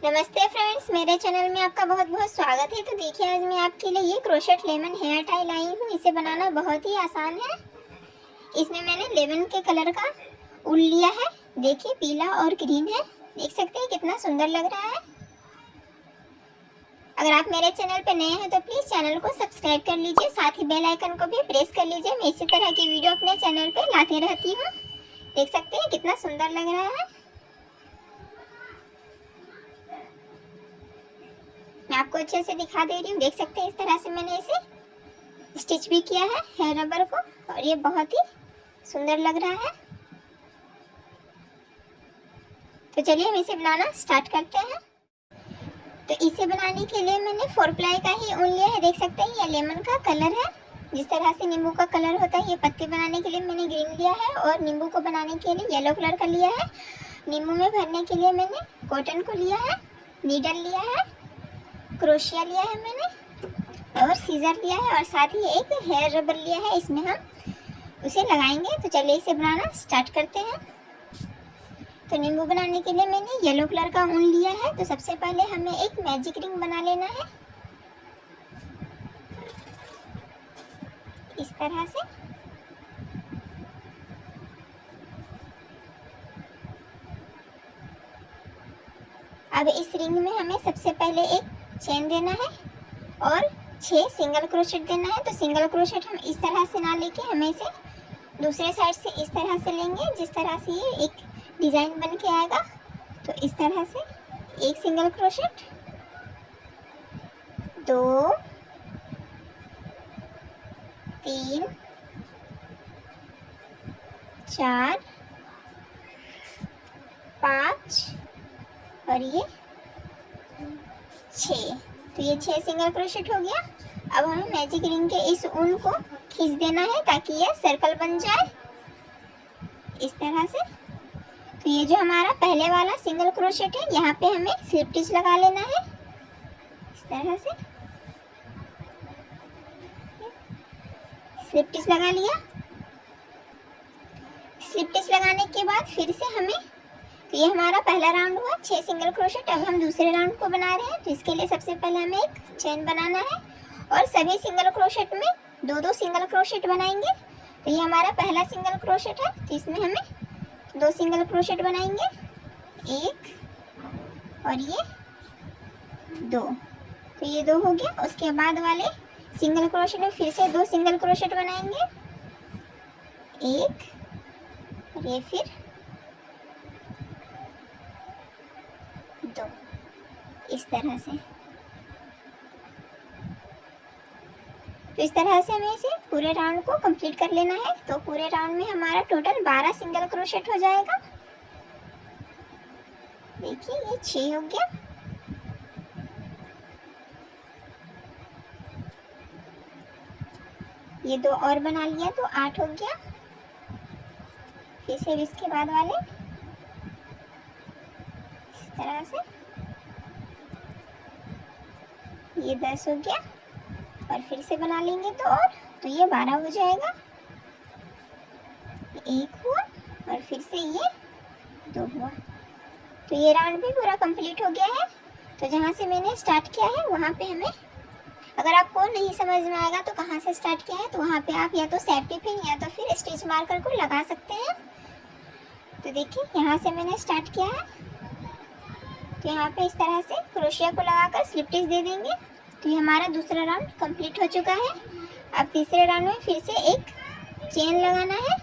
नमस्ते फ्रेंड्स, मेरे चैनल में आपका बहुत बहुत स्वागत है। तो देखिए, आज मैं आपके लिए ये क्रोशेट लेमन हेयर टाई लाई हूँ। इसे बनाना बहुत ही आसान है। इसमें मैंने लेमन के कलर का ऊन लिया है। देखिए, पीला और ग्रीन है। देख सकते हैं कितना सुंदर लग रहा है। अगर आप मेरे चैनल पे नए हैं तो प्लीज़ चैनल को सब्सक्राइब कर लीजिए, साथ ही बेल आइकन को भी प्रेस कर लीजिए। मैं इसी तरह की वीडियो अपने चैनल पे लाती रहती हूँ। देख सकते हैं कितना सुंदर लग रहा है। मैं आपको अच्छे से दिखा दे रही हूँ। देख सकते हैं इस तरह से मैंने इसे स्टिच भी किया है हेयर रबर को, और ये बहुत ही सुंदर लग रहा है। तो चलिए हम इसे बनाना स्टार्ट करते हैं। तो इसे बनाने के लिए मैंने 4 प्लाई का ही ऊन लिया है। देख सकते हैं ये लेमन का कलर है, जिस तरह से नींबू का कलर होता है। ये पत्ते बनाने के लिए मैंने ग्रीन लिया है और नींबू को बनाने के लिए येलो कलर का लिया है। नींबू में भरने के लिए मैंने कॉटन को लिया है, नीडल लिया है, क्रोशिया लिया है मैंने, और सीजर लिया है, और साथ ही एक हेयर रबर लिया है। इसमें हम उसे लगाएंगे। तो चलिए इसे बनाना स्टार्ट करते हैं। तो नींबू बनाने के लिए मैंने येलो कलर का ऊन लिया है। तो सबसे पहले हमें एक मैजिक रिंग बना लेना है, इस तरह से। अब इस रिंग में हमें सबसे पहले एक चेन देना है और 6 सिंगल क्रोशेट देना है। तो सिंगल क्रोशेट हम इस तरह से ना लेके हमें इसे दूसरे साइड से इस तरह से लेंगे, जिस तरह से ये एक डिज़ाइन बन के आएगा। तो इस तरह से एक सिंगल क्रोशेट, 2, 3, 4, 5 और ये 6। तो ये 6 सिंगल क्रोशेट हो गया। अब हमें मैजिक रिंग के इस ऊन को खींच देना है ताकि ये सर्कल बन जाए, इस तरह से। तो ये जो हमारा पहले वाला सिंगल क्रोशेट है, यहाँ पे हमें स्लिप स्टिच लगा लेना है, इस तरह से। स्लिप स्टिच लगा लिया। स्लिप स्टिच लगाने के बाद फिर से हमें, तो ये हमारा पहला राउंड हुआ 6 सिंगल क्रोशेट। अब हम दूसरे राउंड को बना रहे हैं। तो इसके लिए सबसे पहले हमें एक चेन बनाना है और सभी सिंगल क्रोशेट में 2-2 सिंगल क्रोशेट बनाएंगे। तो ये हमारा पहला सिंगल क्रोशेट है, तो इसमें हमें 2 सिंगल क्रोशेट बनाएंगे, 1 और ये 2। तो ये 2 हो गया। उसके बाद वाले सिंगल क्रोशेट में फिर से 2 सिंगल क्रोशेट बनाएंगे, 1 और ये फिर 2, इस तरह से। तो इस तरह से हमें इसे पूरे राउंड को कंप्लीट कर लेना है। तो पूरे राउंड में हमारा टोटल 12 सिंगल क्रोशेट हो जाएगा। देखिए ये 6 हो गया। ये 2 और बना लिया तो 8 हो गया। फिर से इसके बाद वाले इस तरह से, ये 10 हो गया। और फिर से बना लेंगे 2 और, तो ये 12 हो जाएगा। 1 हुआ और फिर से ये 2 हुआ। तो ये राउंड भी पूरा कंप्लीट हो गया है। तो जहाँ से मैंने स्टार्ट किया है वहाँ पे हमें, अगर आपको नहीं समझ में आएगा तो कहाँ से स्टार्ट किया है, तो वहाँ पे आप या तो सेफ्टी पिन या तो फिर स्टिच मार्कर को लगा सकते हैं। तो देखिए यहाँ से मैंने स्टार्ट किया है। तो यहाँ पे इस तरह से क्रोशिया को लगाकर स्लिप स्टिच दे देंगे। तो ये हमारा दूसरा राउंड कंप्लीट हो चुका है। अब तीसरे राउंड में फिर से एक चेन लगाना है।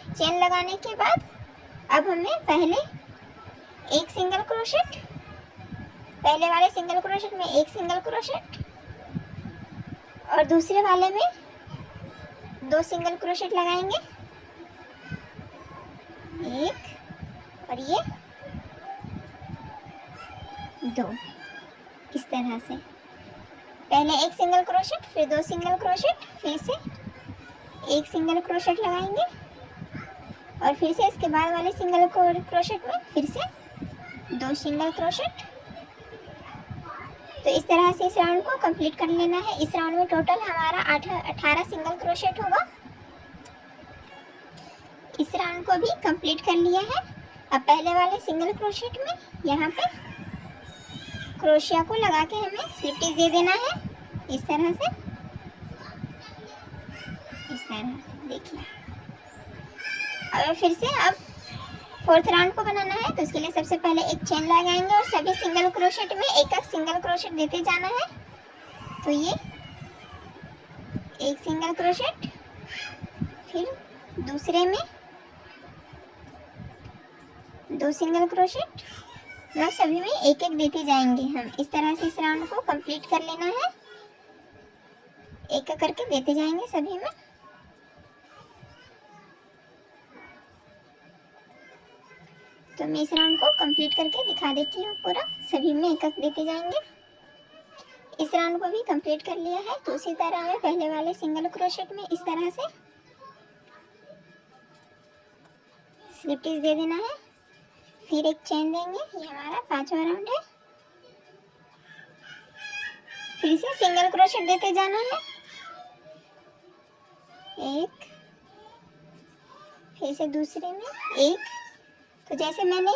चेन लगाने के बाद अब हमें पहले एक सिंगल क्रोशेट, पहले वाले सिंगल क्रोशेट में एक सिंगल क्रोशेट और दूसरे वाले में 2 सिंगल क्रोशेट लगाएंगे, 1 और ये 2, इस तरह से। पहले एक सिंगल क्रोशेट, फिर 2 सिंगल क्रोशेट, फिर से एक सिंगल क्रोशेट लगाएंगे और फिर से इसके बाद वाले सिंगल क्रोशेट में फिर से 2 सिंगल क्रोशेट। तो इस तरह से इस राउंड को कंप्लीट कर लेना है। इस राउंड में टोटल हमारा 18 सिंगल क्रोशेट होगा। इस राउंड को भी कंप्लीट कर लिया है। अब पहले वाले सिंगल क्रोशेट में यहाँ पे क्रोशिया को लगा के हमें स्लिप स्टिच दे देना है इस तरह से, इस तरह देखिए। अब फिर से अब फोर्थ राउंड को बनाना है, तो उसके लिए सबसे पहले एक चेन लगाएंगे और सभी सिंगल क्रोशेट में एक एक सिंगल क्रोशेट देते जाना है। तो ये एक सिंगल क्रोशेट, फिर दूसरे में 2 सिंगल क्रोशेट, मतलब सभी में एक एक देते जाएंगे हम। इस तरह से इस राउंड को कंप्लीट कर लेना है, एक एक करके देते जाएंगे सभी में। तो मैं इस राउंड को कंप्लीट करके दिखा देती हूँ पूरा, सभी में एक एक देते जाएंगे। इस राउंड को भी कंप्लीट कर लिया है, तो उसी तरह हमें पहले वाले सिंगल क्रोशेट में इस तरह से स्लिप स्टिच दे देना है, फिर एक चेन देंगे। ये हमारा 5वां राउंड है। फिर से सिंगल क्रोशेट देते जाना है, एक, फिर से दूसरे में एक। तो जैसे मैंने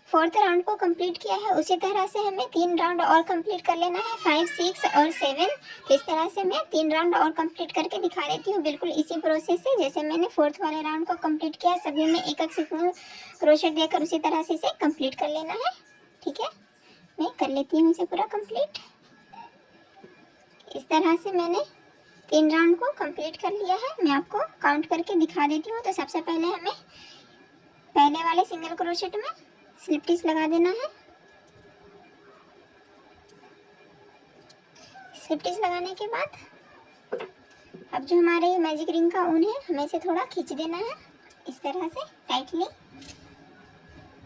फोर्थ राउंड को कंप्लीट किया है, उसी तरह से हमें 3 राउंड और कंप्लीट कर लेना है, 5, 6 और 7। तो इस तरह से मैं 3 राउंड और कंप्लीट करके दिखा देती हूँ, बिल्कुल इसी प्रोसेस से जैसे मैंने फोर्थ वाले राउंड को कंप्लीट किया। सभी में एक एक सिंगल क्रोशेट देकर उसी तरह से इसे कंप्लीट कर लेना है। ठीक है, मैं कर लेती हूँ इसे पूरा कंप्लीट। इस तरह से मैंने 3 राउंड को कंप्लीट कर लिया है। मैं आपको काउंट करके दिखा देती हूँ। तो सबसे पहले हमें पहले वाले सिंगल क्रोशेट में स्लिप स्टिच लगा देना है। स्लिप स्टिच लगाने के बाद अब जो हमारे मैजिक रिंग का ऊन है, हमें इसे थोड़ा खींच देना है इस तरह से टाइटली।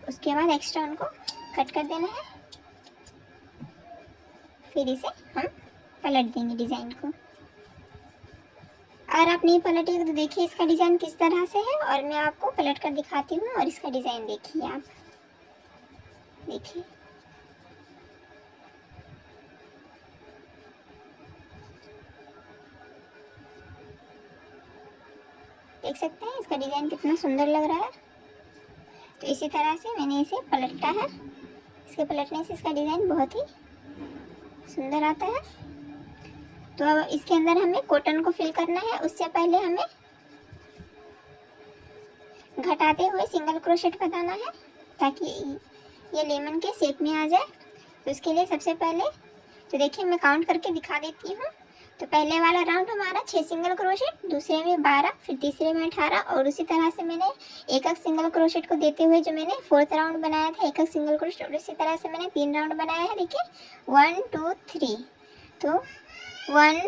उसके बाद एक्स्ट्रा ऊन को कट कर देना है, फिर इसे हम पलट देंगे डिजाइन को। अगर आप नहीं पलटेगा तो देखिए इसका डिजाइन किस तरह से है, और मैं आपको पलट कर दिखाती हूँ। और इसका डिजाइन देखिए, आप देखिए देख सकते हैं इसका डिजाइन कितना सुंदर लग रहा है। तो इसी तरह से मैंने इसे पलटा है। इसके पलटने से इसका डिजाइन बहुत ही सुंदर आता है। तो अब इसके अंदर हमें कॉटन को फिल करना है। उससे पहले हमें घटाते हुए सिंगल क्रोशेट बनाना है, ताकि ये लेमन के शेप में आ जाए। तो उसके लिए सबसे पहले तो देखिए मैं काउंट करके दिखा देती हूँ। तो पहले वाला राउंड हमारा 6 सिंगल क्रोशेट, दूसरे में 12, फिर तीसरे में 18, और उसी तरह से मैंने एक एक सिंगल क्रोशेट को देते हुए जो मैंने फोर्थ राउंड बनाया था, एक एक सिंगल क्रोशेट, और इसी तरह से मैंने 3 राउंड बनाया है। देखिए 1 2 3। तो 1,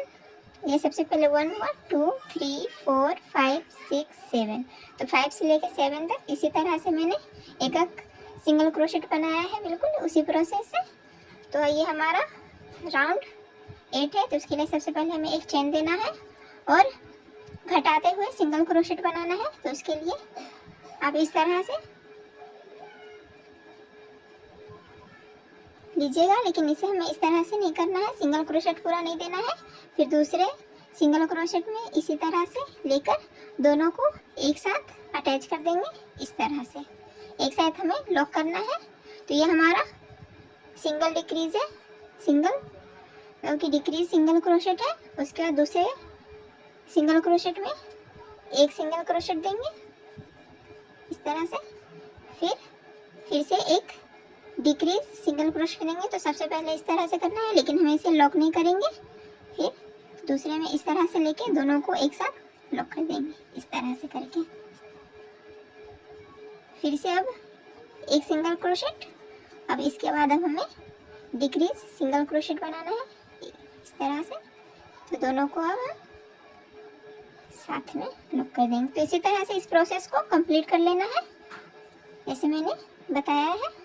ये सबसे पहले 1 हुआ, 2 3 4 5 6 7। तो 5 से लेकर 7 तक इसी तरह से मैंने एक एक सिंगल क्रोशेट बनाया है, बिल्कुल उसी प्रोसेस से। तो ये हमारा राउंड 8 है। तो उसके लिए सबसे पहले हमें एक चेन देना है और घटाते हुए सिंगल क्रोशेट बनाना है। तो उसके लिए आप इस तरह से लीजिएगा, लेकिन इसे हमें इस तरह से नहीं करना है, सिंगल क्रोशेट पूरा नहीं देना है। फिर दूसरे सिंगल क्रोशेट में इसी तरह से लेकर दोनों को एक साथ अटैच कर देंगे। इस तरह से एक साथ हमें लॉक करना है। तो ये हमारा सिंगल डिक्रीज है, सिंगल क्योंकि डिक्रीज सिंगल क्रोशेट है। उसके बाद दूसरे सिंगल क्रोशेट में एक सिंगल क्रोशेट देंगे इस तरह से, फिर से एक डिक्रीज सिंगल क्रोशेट देंगे। तो सबसे पहले इस तरह से करना है, लेकिन हम इसे लॉक नहीं करेंगे। फिर दूसरे में इस तरह से लेके दोनों को एक साथ लॉक कर देंगे इस तरह से करके। फिर से अब एक सिंगल क्रोशेट। अब इसके बाद अब हमें डिक्रीज सिंगल क्रोशेट बनाना है इस तरह से। तो दोनों को अब हम साथ में लॉक कर देंगे। तो इसी तरह से इस प्रोसेस को कंप्लीट कर लेना है, जैसे मैंने बताया है।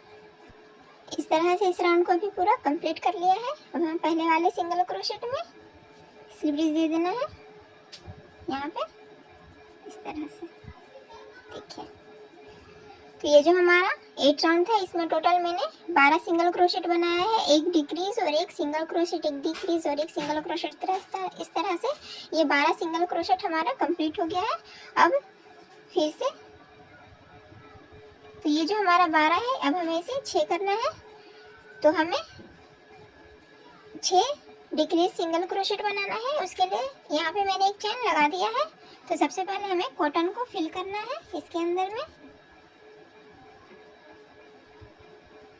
इस तरह से इस राउंड को भी पूरा कंप्लीट कर लिया है। अब हमें पहले वाले सिंगल क्रोशेट में स्लिप स्टिच दे देना है यहाँ पे इस तरह से, देखिए। तो ये जो हमारा 8 राउंड था, इसमें टोटल मैंने 12 सिंगल क्रोशेट बनाया है, एक डिक्रीज और एक सिंगल क्रोशेट, एक डिक्रीज और एक सिंगल क्रोशेट। इस तरह से ये 12 सिंगल क्रोशेट हमारा कंप्लीट हो गया है। अब फिर से तो ये जो हमारा 12 है, अब हमें इसे 6 करना है। तो हमें 6 डिक्रीज सिंगल क्रोशेट बनाना है। उसके लिए यहाँ पे मैंने एक चेन लगा दिया है। तो सबसे पहले हमें कॉटन को फिल करना है इसके अंदर में।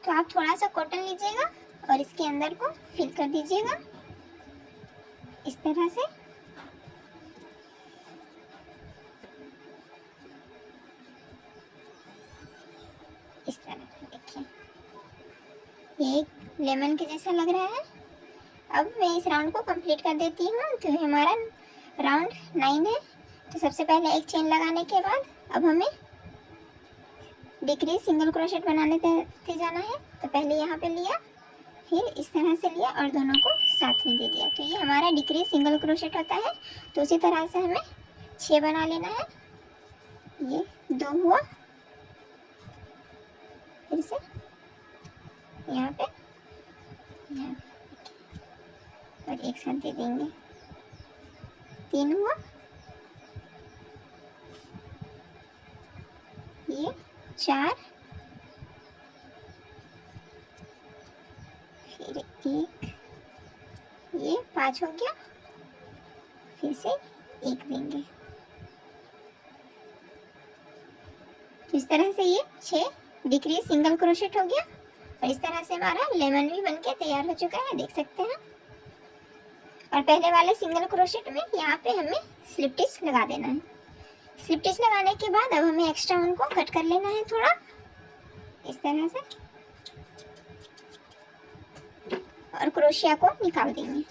तो आप थोड़ा सा कॉटन लीजिएगा और इसके अंदर को फिल कर दीजिएगा इस तरह से। इस तरह देखिए, ये एक लेमन के जैसा लग रहा है। अब मैं इस राउंड को कंप्लीट कर देती हूँ। तो हमारा राउंड 9 है। तो सबसे पहले एक चेन लगाने के बाद अब हमें डिक्रीज सिंगल क्रोशेट बनाने ते जाना है। तो पहले यहाँ पे लिया, फिर इस तरह से लिया और दोनों को साथ में दे दिया। तो ये हमारा डिक्रीज सिंगल क्रोशेट होता है। तो उसी तरह से हमें 6 बना लेना है। ये 2 हुआ, फिर से यहाँ पे, यहाँ पे और एक साथ दे देंगे। 3 हुआ, ये 4, फिर 1, ये 5 हो गया, फिर से 1 देंगे। तो इस तरह से ये 6 डिक्रीज सिंगल क्रोशेट हो गया। और इस तरह से हमारा लेमन भी बनके तैयार हो चुका है, देख सकते हैं। और पहले वाले सिंगल क्रोशेट में यहाँ पे हमें स्लिप स्टिच लगा देना है। स्लिप स्टिच लगाने के बाद अब हमें एक्स्ट्रा उनको कट कर लेना है थोड़ा इस तरह से, और क्रोशिया को निकाल देंगे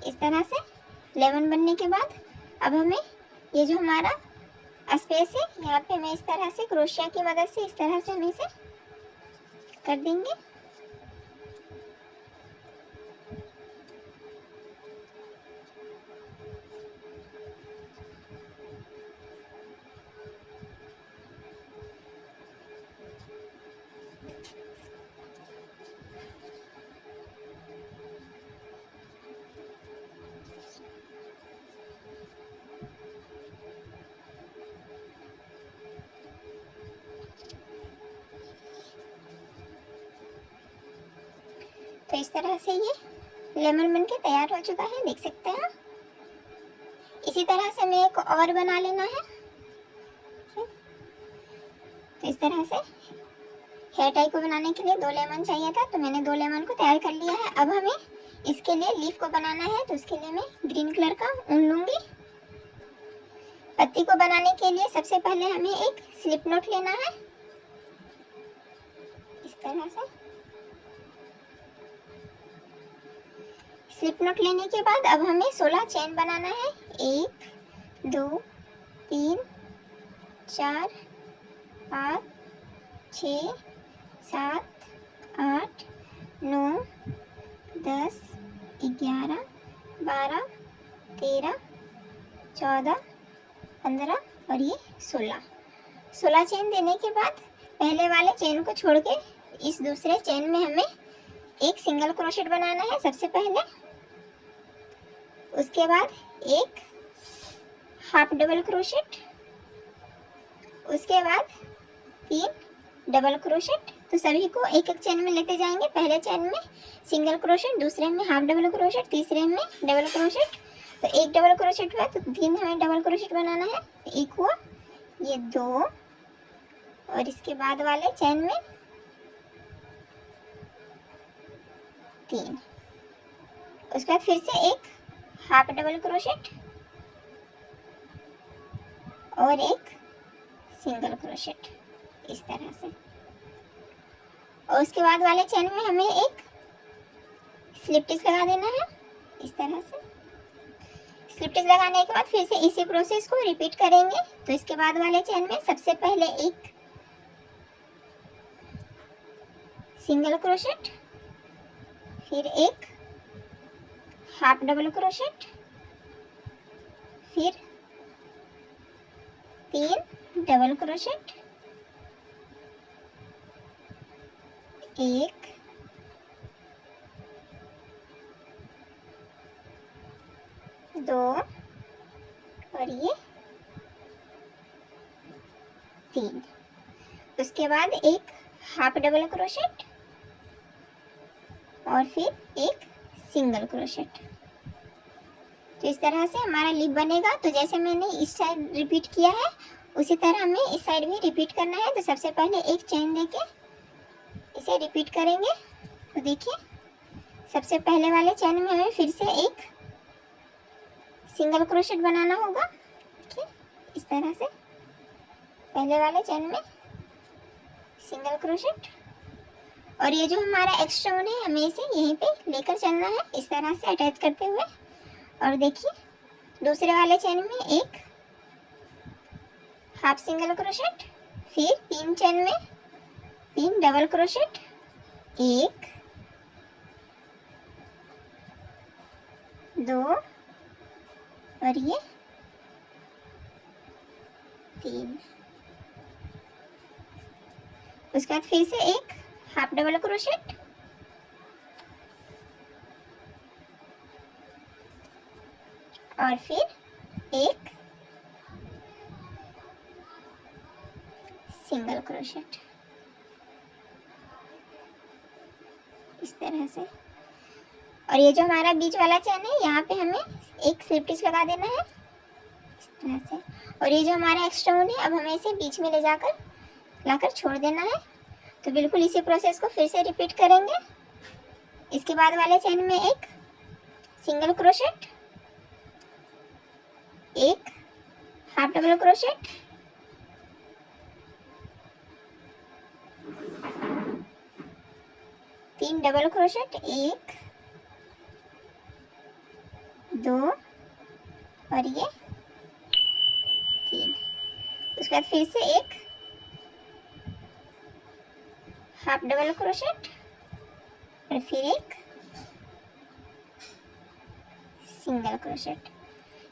इस तरह से। लेमन बनने के बाद अब हमें ये जो हमारा स्पेस है, यहाँ पे हमें इस तरह से क्रोशिया की मदद से इस तरह से हम इसे कर देंगे। तो इस तरह से ये लेमन बनके तैयार हो चुका है, देख सकते हैं। इसी तरह से हमें एक और बना लेना है। तो इस तरह से हेयर टाई को बनाने के लिए 2 लेमन चाहिए था, तो मैंने 2 लेमन को तैयार कर लिया है। अब हमें इसके लिए लीफ को बनाना है। तो उसके लिए मैं ग्रीन कलर का ऊन लूंगी। पत्ती को बनाने के लिए सबसे पहले हमें एक स्लिप नॉट लेना है इस तरह से। स्लिप नॉट लेने के बाद अब हमें 16 चेन बनाना है। 1 2 3 4 5 6 7 8 9 10 11 12 13 14 15 और ये 16 चेन देने के बाद पहले वाले चेन को छोड़ के इस दूसरे चेन में हमें एक सिंगल क्रोशेट बनाना है सबसे पहले। उसके बाद एक हाफ डबल क्रोशेट, उसके बाद 3 डबल क्रोशेट। तो सभी को एक एक चेन में लेते जाएंगे। पहले चेन में सिंगल क्रोशेट, दूसरे में हाफ डबल क्रोशेट, तीसरे में डबल क्रोशेट। तो एक डबल क्रोशेट हुआ तो 3 हमें डबल क्रोशेट बनाना है। एक हुआ, ये 2 और इसके बाद वाले चेन में 3। उसके बाद फिर से एक हाफ डबल क्रोशेट और एक सिंगल क्रोशेट इस तरह से। और उसके बाद वाले चेन में हमें एक स्लिप स्टिच लगा देना है इस तरह से। स्लिप स्टिच लगाने के बाद फिर से इसी प्रोसेस को रिपीट करेंगे। तो इसके बाद वाले चेन में सबसे पहले एक सिंगल क्रोशेट, फिर एक हाफ डबल क्रोशेट, फिर 3 डबल क्रोशेट, 1 2 और ये 3। उसके बाद एक हाफ डबल क्रोशेट और फिर एक सिंगल क्रोशेट। तो इस तरह से हमारा लिप बनेगा। तो जैसे मैंने इस साइड रिपीट किया है उसी तरह हमें इस साइड भी रिपीट करना है। तो सबसे पहले एक चेन देके इसे रिपीट करेंगे। तो देखिए सबसे पहले वाले चेन में हमें फिर से एक सिंगल क्रोशेट बनाना होगा। देखिए इस तरह से पहले वाले चेन में सिंगल क्रोशेट, और ये जो हमारा एक्स्ट्रा वन है हमें इसे यहीं पे लेकर चलना है इस तरह से अटैच करते हुए। और देखिए दूसरे वाले चेन में एक हाफ सिंगल क्रोशेट, फिर 3 चेन में 3 डबल क्रोशेट, 1 2 और ये 3। उसके बाद फिर से एक हाफ डबल क्रोशेट, और फिर एक सिंगल क्रोशेट इस तरह से। और ये जो हमारा बीच वाला चेन है यहाँ पे हमें एक स्लिप स्टिच लगा देना है इस तरह से। और ये जो हमारा एक्स्ट्रा वन है अब हमें इसे बीच में ले जाकर लाकर छोड़ देना है। तो बिल्कुल इसी प्रोसेस को फिर से रिपीट करेंगे। इसके बाद वाले चेन में एक सिंगल क्रोशेट, एक हाफ डबल क्रोशेट, तीन डबल क्रोशेट, 1 2 और ये 3। उसके बाद फिर से एक हाफ डबल क्रोशेट और फिर एक सिंगल क्रोशेट।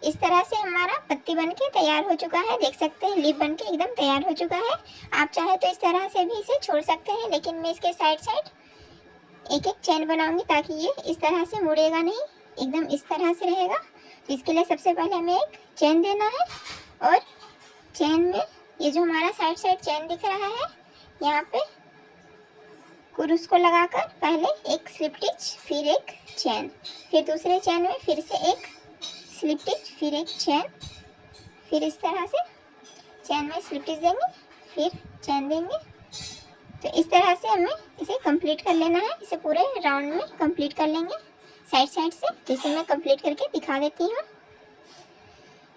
इस तरह से हमारा पत्ती बनके तैयार हो चुका है। देख सकते हैं लिप बनके एकदम तैयार हो चुका है। आप चाहे तो इस तरह से भी इसे छोड़ सकते हैं, लेकिन मैं इसके साइड साइड एक एक चेन बनाऊंगी ताकि ये इस तरह से मुड़ेगा नहीं, एकदम इस तरह से रहेगा। तो इसके लिए सबसे पहले हमें एक चेन देना है, और चेन में ये जो हमारा साइड साइड चेन दिख रहा है यहाँ पे कुरूस को लगाकर पहले एक स्लिप स्टिच, फिर एक चेन, फिर दूसरे चेन में फिर से एक स्लिप स्टिच, फिर एक चेन, फिर इस तरह से चेन में स्लिप स्टिच देंगे, फिर चेन देंगे। तो इस तरह से हमें इसे कंप्लीट कर लेना है। इसे पूरे राउंड में कंप्लीट कर लेंगे साइड साइड से। तो इसे मैं कंप्लीट करके दिखा देती हूँ।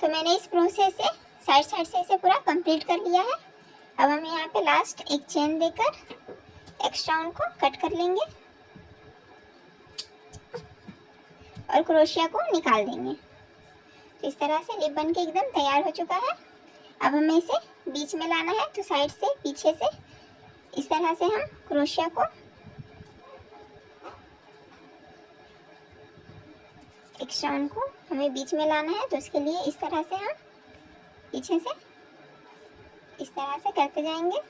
तो मैंने इस प्रोसेस से साइड साइड से इसे पूरा कंप्लीट कर लिया है। अब हम यहाँ पे लास्ट एक चेन देकर एक्स्ट्रा वन को कट कर लेंगे और क्रोशिया को निकाल देंगे। तो इस तरह से लिप बन के एकदम तैयार हो चुका है। अब हमें इसे बीच में लाना है। तो साइड से पीछे से इस तरह से हम क्रोशिया को एक्स्ट्रा वन को हमें बीच में लाना है। तो इसके लिए इस तरह से हम पीछे से इस तरह से करते जाएंगे।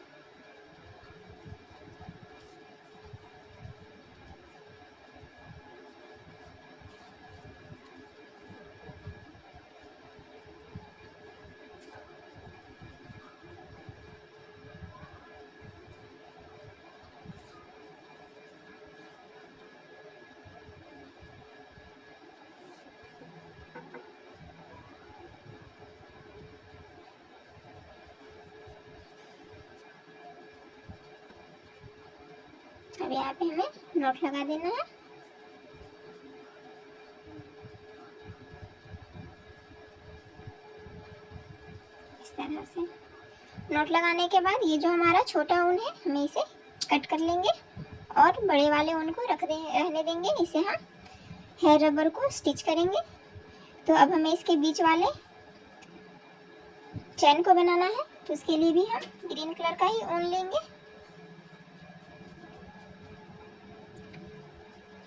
अब यहाँ पे हमें नॉट लगा देना है। इस तरह से नॉट लगाने के बाद ये जो हमारा छोटा ऊन है हमें इसे कट कर लेंगे और बड़े वाले ऊन को रहने देंगे। इसे हम हेयर रबर को स्टिच करेंगे। तो अब हमें इसके बीच वाले चैन को बनाना है। तो उसके लिए भी हम ग्रीन कलर का ही ऊन लेंगे।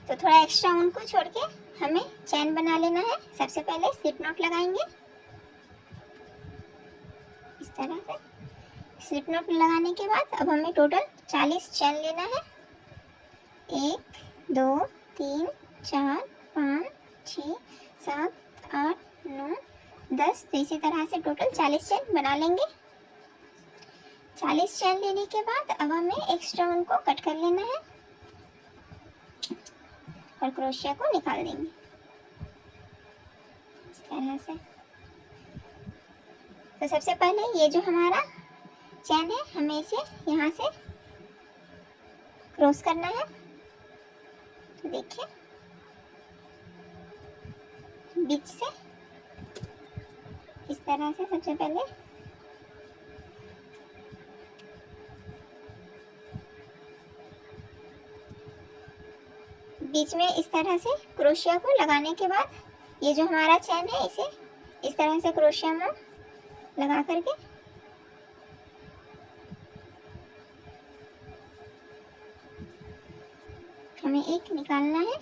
तो थोड़ा एक्स्ट्रा ऊन को छोड़ के हमें चैन बना लेना है। सबसे पहले स्लिप नॉट लगाएंगे इस तरह से। स्लिप नॉट लगाने के बाद अब हमें टोटल 40 चैन लेना है। 1 2 3 4 5 6 7 8 9 10। तो इसी तरह से टोटल 40 चैन बना लेंगे। 40 चैन लेने के बाद अब हमें एक्स्ट्रा ऊन को कट कर लेना है। और क्रोशिया को निकाल देंगे इस तरह से। तो सबसे पहले ये जो हमारा चैन है हमें इसे यहाँ से क्रॉस करना है। तो देखिए बीच से इस तरह से सबसे पहले बीच में इस तरह से क्रोशिया को लगाने के बाद ये जो हमारा चैन है इसे इस तरह से क्रोशिया में लगा करके हमें एक निकालना है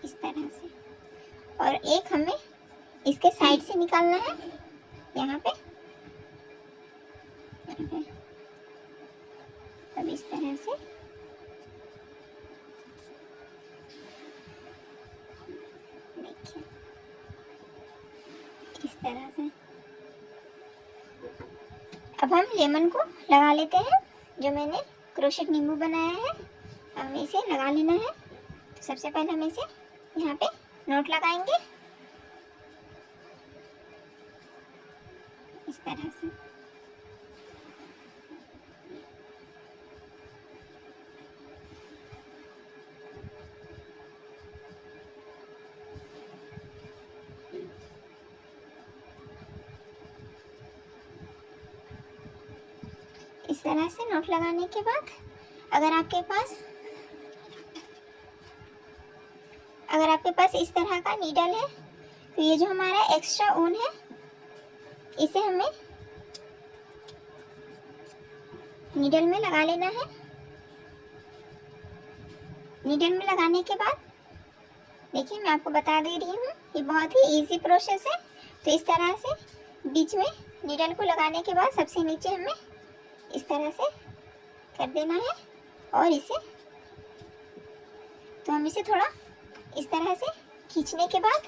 इस तरह से, और एक हमें इसके साइड से निकालना है यहाँ पे। अब इस तरह से देखिए इस तरह से। अब हम लेमन को लगा लेते हैं जो मैंने क्रोशेट नींबू बनाया है, हमें इसे लगा लेना है। तो सबसे पहले हम इसे यहाँ पे नोट लगाएंगे इस तरह से। इस तरह से नोट लगाने के बाद अगर आपके पास इस तरह का नीडल है तो ये जो हमारा एक्स्ट्रा ऊन है इसे हमें नीडल में लगा लेना है। नीडल में लगाने के बाद देखिए मैं आपको बता दे रही हूँ, ये बहुत ही इजी प्रोसेस है। तो इस तरह से बीच में नीडल को लगाने के बाद सबसे नीचे हमें इस तरह से कर देना है और इसे तो हम इसे थोड़ा इस तरह से खींचने के बाद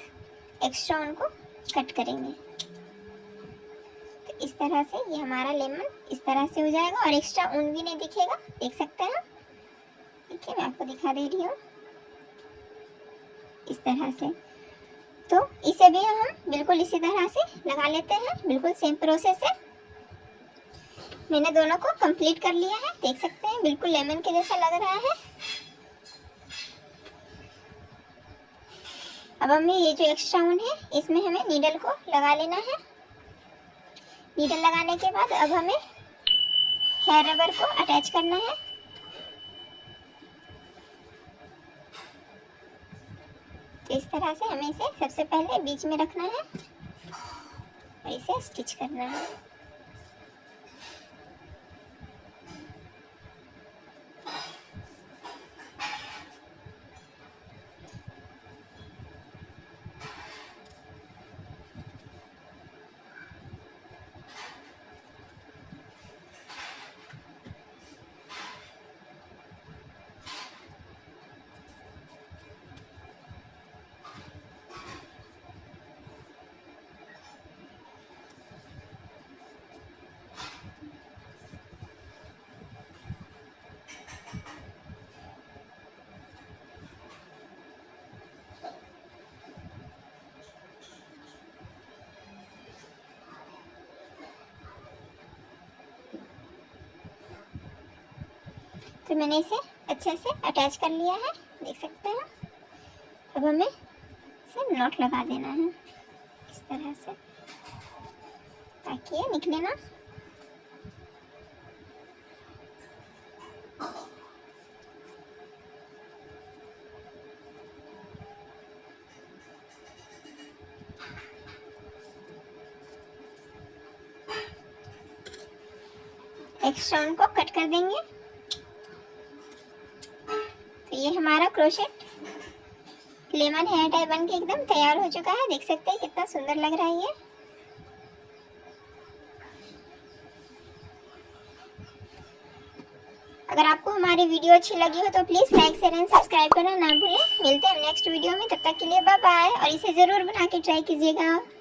एक्स्ट्रा ऊन को कट करेंगे। तो इस तरह से ये हमारा लेमन इस तरह से हो जाएगा और एक्स्ट्रा ऊन भी नहीं दिखेगा, देख सकते हैं। देखिए मैं आपको दिखा दे रही हूँ इस तरह से। तो इसे भी हम बिल्कुल इसी तरह से लगा लेते हैं, बिल्कुल सेम प्रोसेस है। मैंने दोनों को कंप्लीट कर लिया है, देख सकते हैं बिल्कुल लेमन के जैसा लग रहा है। अब हमें ये जो एक्स्ट्रा ऊन है इसमें हमें नीडल को लगा लेना है। नीडल लगाने के बाद अब हमें हेयर रबर को अटैच करना है। तो इस तरह से हमें इसे सबसे पहले बीच में रखना है और इसे स्टिच करना है। तो मैंने इसे अच्छे से अटैच कर लिया है, देख सकते हैं। अब हमें इसे नॉट लगा देना है इस तरह से ताकि ये निकले ना। एक्स्ट्रा ऊन को कट कर देंगे। तो ये हमारा क्रोशेट लेमन हेयर टाई बन के एकदम तैयार हो चुका है, देख सकते हैं कितना सुंदर लग रहा है ये। अगर आपको हमारी वीडियो अच्छी लगी हो तो please like share and subscribe करना ना भूलें। मिलते हैं नेक्स्ट वीडियो में, तब तक के लिए बाय बाय। और इसे ज़रूर बना के ट्राई कीजिएगा।